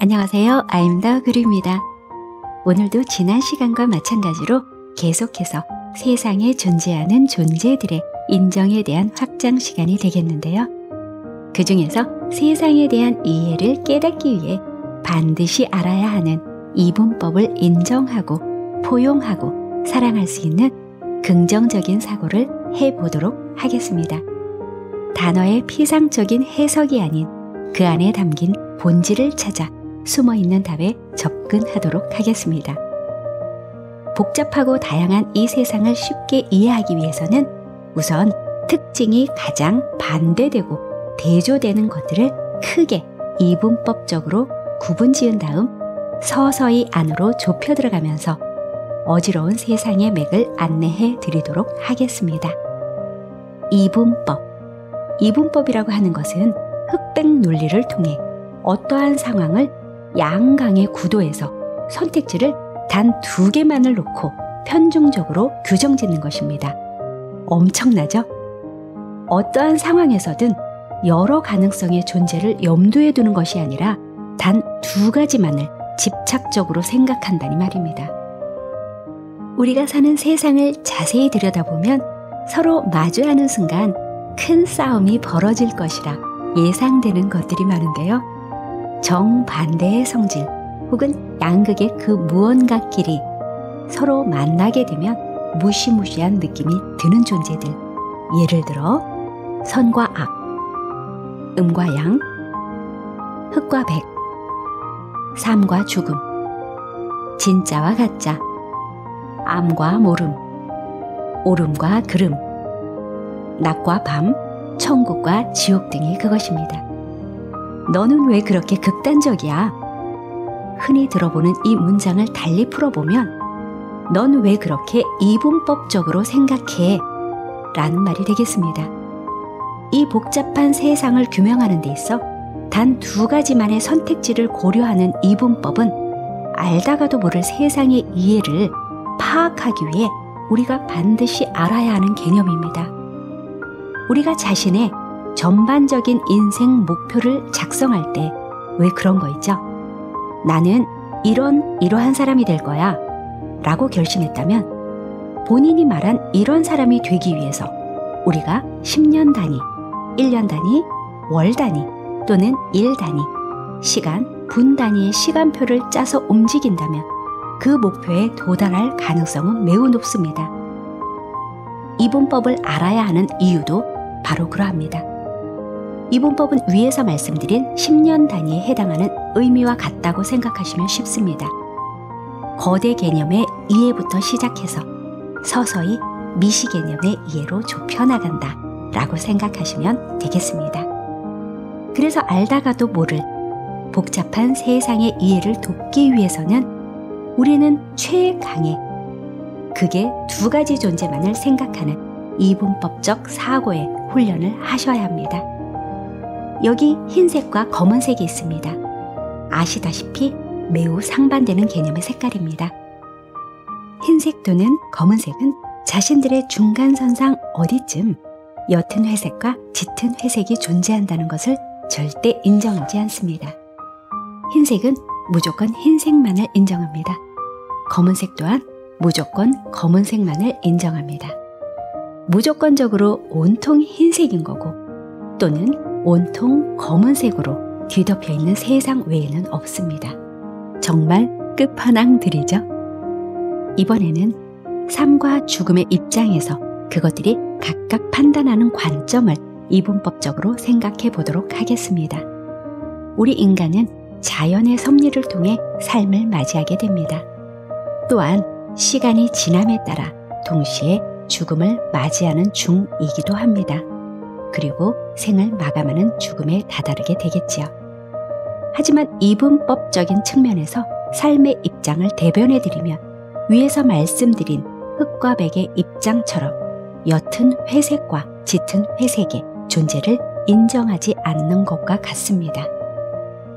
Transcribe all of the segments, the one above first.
안녕하세요. 아임더 그루입니다. 오늘도 지난 시간과 마찬가지로 계속해서 세상에 존재하는 존재들의 인정에 대한 확장 시간이 되겠는데요. 그 중에서 세상에 대한 이해를 깨닫기 위해 반드시 알아야 하는 이분법을 인정하고 포용하고 사랑할 수 있는 긍정적인 사고를 해보도록 하겠습니다. 단어의 피상적인 해석이 아닌 그 안에 담긴 본질을 찾아 숨어있는 답에 접근하도록 하겠습니다. 복잡하고 다양한 이 세상을 쉽게 이해하기 위해서는 우선 특징이 가장 반대되고 대조되는 것들을 크게 이분법적으로 구분지은 다음 서서히 안으로 좁혀 들어가면서 어지러운 세상의 맥을 안내해 드리도록 하겠습니다. 이분법. 이분법이라고 하는 것은 흑백 논리를 통해 어떠한 상황을 양강의 구도에서 선택지를 단 2개만을 놓고 편중적으로 규정짓는 것입니다. 엄청나죠? 어떠한 상황에서든 여러 가능성의 존재를 염두에 두는 것이 아니라 단 2가지만을 집착적으로 생각한다니 말입니다. 우리가 사는 세상을 자세히 들여다보면 서로 마주하는 순간 큰 싸움이 벌어질 것이라 예상되는 것들이 많은데요. 정반대의 성질 혹은 양극의 그 무언가끼리 서로 만나게 되면 무시무시한 느낌이 드는 존재들. 예를 들어 선과 악, 음과 양, 흑과 백, 삶과 죽음, 진짜와 가짜, 암과 모름, 오름과 그름, 낮과 밤, 천국과 지옥 등이 그것입니다. 너는 왜 그렇게 극단적이야? 흔히 들어보는 이 문장을 달리 풀어보면 넌 왜 그렇게 이분법적으로 생각해? 라는 말이 되겠습니다. 이 복잡한 세상을 규명하는 데 있어 단 2가지만의 선택지를 고려하는 이분법은 알다가도 모를 세상의 이해를 파악하기 위해 우리가 반드시 알아야 하는 개념입니다. 우리가 자신의 전반적인 인생 목표를 작성할 때 왜 그런 거 있죠? 나는 이러한 사람이 될 거야 라고 결심했다면 본인이 말한 이런 사람이 되기 위해서 우리가 10년 단위, 1년 단위, 월 단위 또는 일 단위, 시간, 분 단위의 시간표를 짜서 움직인다면 그 목표에 도달할 가능성은 매우 높습니다. 이분법을 알아야 하는 이유도 바로 그러합니다. 이분법은 위에서 말씀드린 10년 단위에 해당하는 의미와 같다고 생각하시면 쉽습니다. 거대 개념의 이해부터 시작해서 서서히 미시 개념의 이해로 좁혀나간다 라고 생각하시면 되겠습니다. 그래서 알다가도 모를 복잡한 세상의 이해를 돕기 위해서는 우리는 최강의 극의 2가지 존재만을 생각하는 이분법적 사고의 훈련을 하셔야 합니다. 여기 흰색과 검은색이 있습니다. 아시다시피 매우 상반되는 개념의 색깔입니다. 흰색 또는 검은색은 자신들의 중간선상 어디쯤 옅은 회색과 짙은 회색이 존재한다는 것을 절대 인정하지 않습니다. 흰색은 무조건 흰색만을 인정합니다. 검은색 또한 무조건 검은색만을 인정합니다. 무조건적으로 온통 흰색인 거고 또는 온통 검은색으로 뒤덮여 있는 세상 외에는 없습니다. 정말 끝판왕들이죠. 이번에는 삶과 죽음의 입장에서 그것들이 각각 판단하는 관점을 이분법적으로 생각해 보도록 하겠습니다. 우리 인간은 자연의 섭리를 통해 삶을 맞이하게 됩니다. 또한 시간이 지남에 따라 동시에 죽음을 맞이하는 중이기도 합니다. 그리고 생을 마감하는 죽음에 다다르게 되겠지요. 하지만 이분법적인 측면에서 삶의 입장을 대변해드리면 위에서 말씀드린 흑과 백의 입장처럼 옅은 회색과 짙은 회색의 존재를 인정하지 않는 것과 같습니다.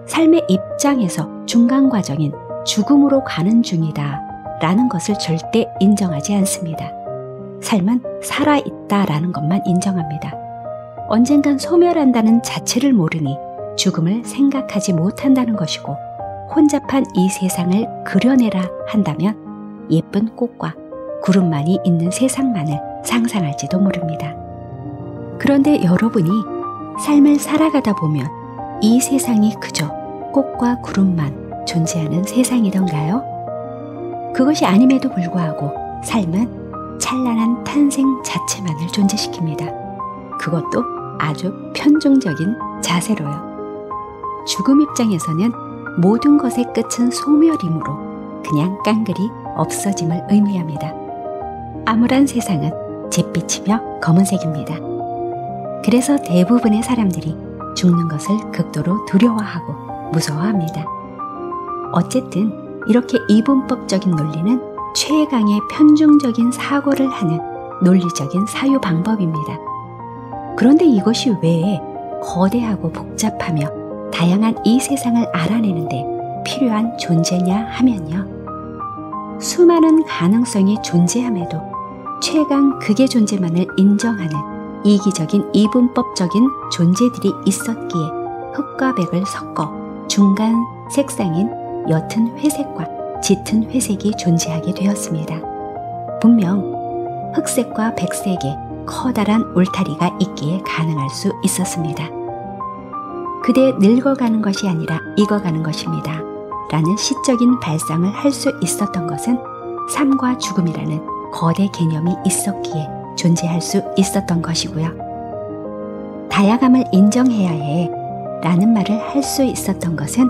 삶의 입장에서 중간 과정인 죽음으로 가는 중이다 라는 것을 절대 인정하지 않습니다. 삶은 살아있다 라는 것만 인정합니다. 언젠간 소멸한다는 자체를 모르니 죽음을 생각하지 못한다는 것이고 혼잡한 이 세상을 그려내라 한다면 예쁜 꽃과 구름만이 있는 세상만을 상상할지도 모릅니다. 그런데 여러분이 삶을 살아가다 보면 이 세상이 그저 꽃과 구름만 존재하는 세상이던가요? 그것이 아님에도 불구하고 삶은 찬란한 탄생 자체만을 존재시킵니다. 그것도 아주 편중적인 자세로요. 죽음 입장에서는 모든 것의 끝은 소멸이므로 그냥 깡그리 없어짐을 의미합니다. 암울한 세상은 잿빛이며 검은색입니다. 그래서 대부분의 사람들이 죽는 것을 극도로 두려워하고 무서워합니다. 어쨌든 이렇게 이분법적인 논리는 최강의 편중적인 사고를 하는 논리적인 사유 방법입니다. 그런데 이것이 왜 거대하고 복잡하며 다양한 이 세상을 알아내는데 필요한 존재냐 하면요. 수많은 가능성이 존재함에도 최강 극의 존재만을 인정하는 이기적인 이분법적인 존재들이 있었기에 흑과 백을 섞어 중간 색상인 옅은 회색과 짙은 회색이 존재하게 되었습니다. 분명 흑색과 백색에 커다란 울타리가 있기에 가능할 수 있었습니다. 그대 늙어가는 것이 아니라 익어가는 것입니다. 라는 시적인 발상을 할 수 있었던 것은 삶과 죽음이라는 거대 개념이 있었기에 존재할 수 있었던 것이고요. 다양함을 인정해야 해 라는 말을 할 수 있었던 것은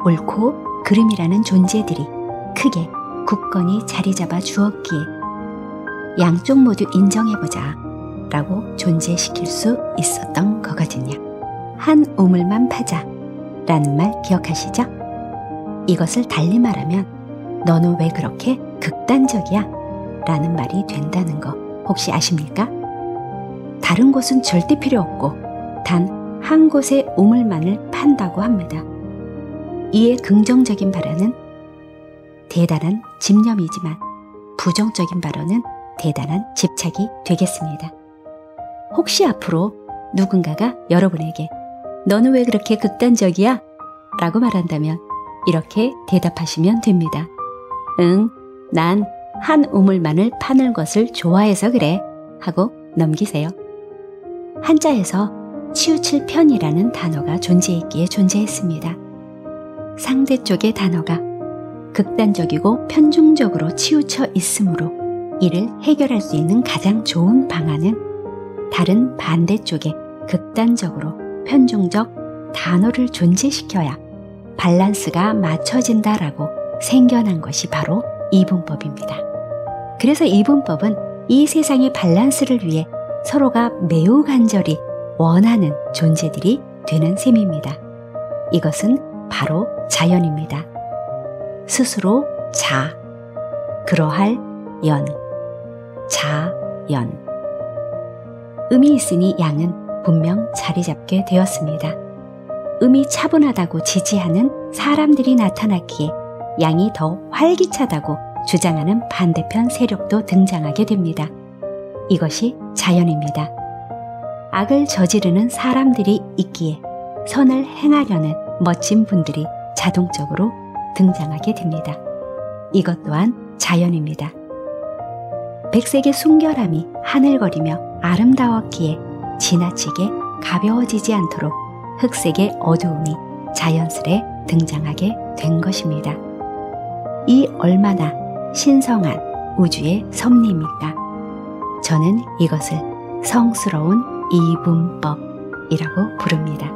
옳고 그름이라는 존재들이 크게 굳건히 자리 잡아 주었기에 양쪽 모두 인정해보자 라고 존재시킬 수 있었던 거거든요. 한 우물만 파자 라는 말 기억하시죠? 이것을 달리 말하면 너는 왜 그렇게 극단적이야? 라는 말이 된다는 거 혹시 아십니까? 다른 곳은 절대 필요 없고 단 한 곳의 우물만을 판다고 합니다. 이에 긍정적인 발언은 대단한 집념이지만 부정적인 발언은 대단한 집착이 되겠습니다. 혹시 앞으로 누군가가 여러분에게 너는 왜 그렇게 극단적이야? 라고 말한다면 이렇게 대답하시면 됩니다. 응, 난 한 우물만을 파는 것을 좋아해서 그래 하고 넘기세요. 한자에서 치우칠 편이라는 단어가 존재했기에 존재했습니다. 상대 쪽의 단어가 극단적이고 편중적으로 치우쳐 있으므로 이를 해결할 수 있는 가장 좋은 방안은 다른 반대쪽에 극단적으로 편중적 단어를 존재시켜야 밸런스가 맞춰진다라고 생겨난 것이 바로 이분법입니다. 그래서 이분법은 이 세상의 밸런스를 위해 서로가 매우 간절히 원하는 존재들이 되는 셈입니다. 이것은 바로 자연입니다. 스스로 자, 그러할 연, 자연. 음이 있으니 양은 분명 자리 잡게 되었습니다. 음이 차분하다고 지지하는 사람들이 나타났기에 양이 더 활기차다고 주장하는 반대편 세력도 등장하게 됩니다. 이것이 자연입니다. 악을 저지르는 사람들이 있기에 선을 행하려는 멋진 분들이 자동적으로 등장하게 됩니다. 이것 또한 자연입니다. 백색의 순결함이 하늘거리며 아름다웠기에 지나치게 가벼워지지 않도록 흑색의 어두움이 자연스레 등장하게 된 것입니다. 이 얼마나 신성한 우주의 섭리입니까? 저는 이것을 성스러운 이분법이라고 부릅니다.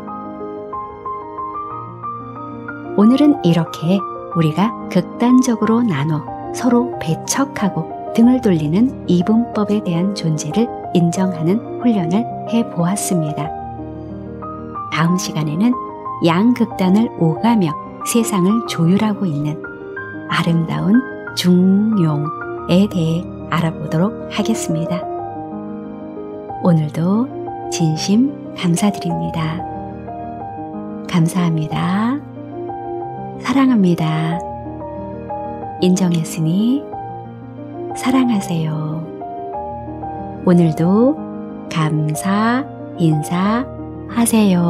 오늘은 이렇게 우리가 극단적으로 나눠 서로 배척하고 등을 돌리는 이분법에 대한 존재를 인정하는 훈련을 해보았습니다. 다음 시간에는 양극단을 오가며 세상을 조율하고 있는 아름다운 중용에 대해 알아보도록 하겠습니다. 오늘도 진심 감사드립니다. 감사합니다. 사랑합니다. 인정했으니 사랑하세요. 오늘도 감사 인사하세요.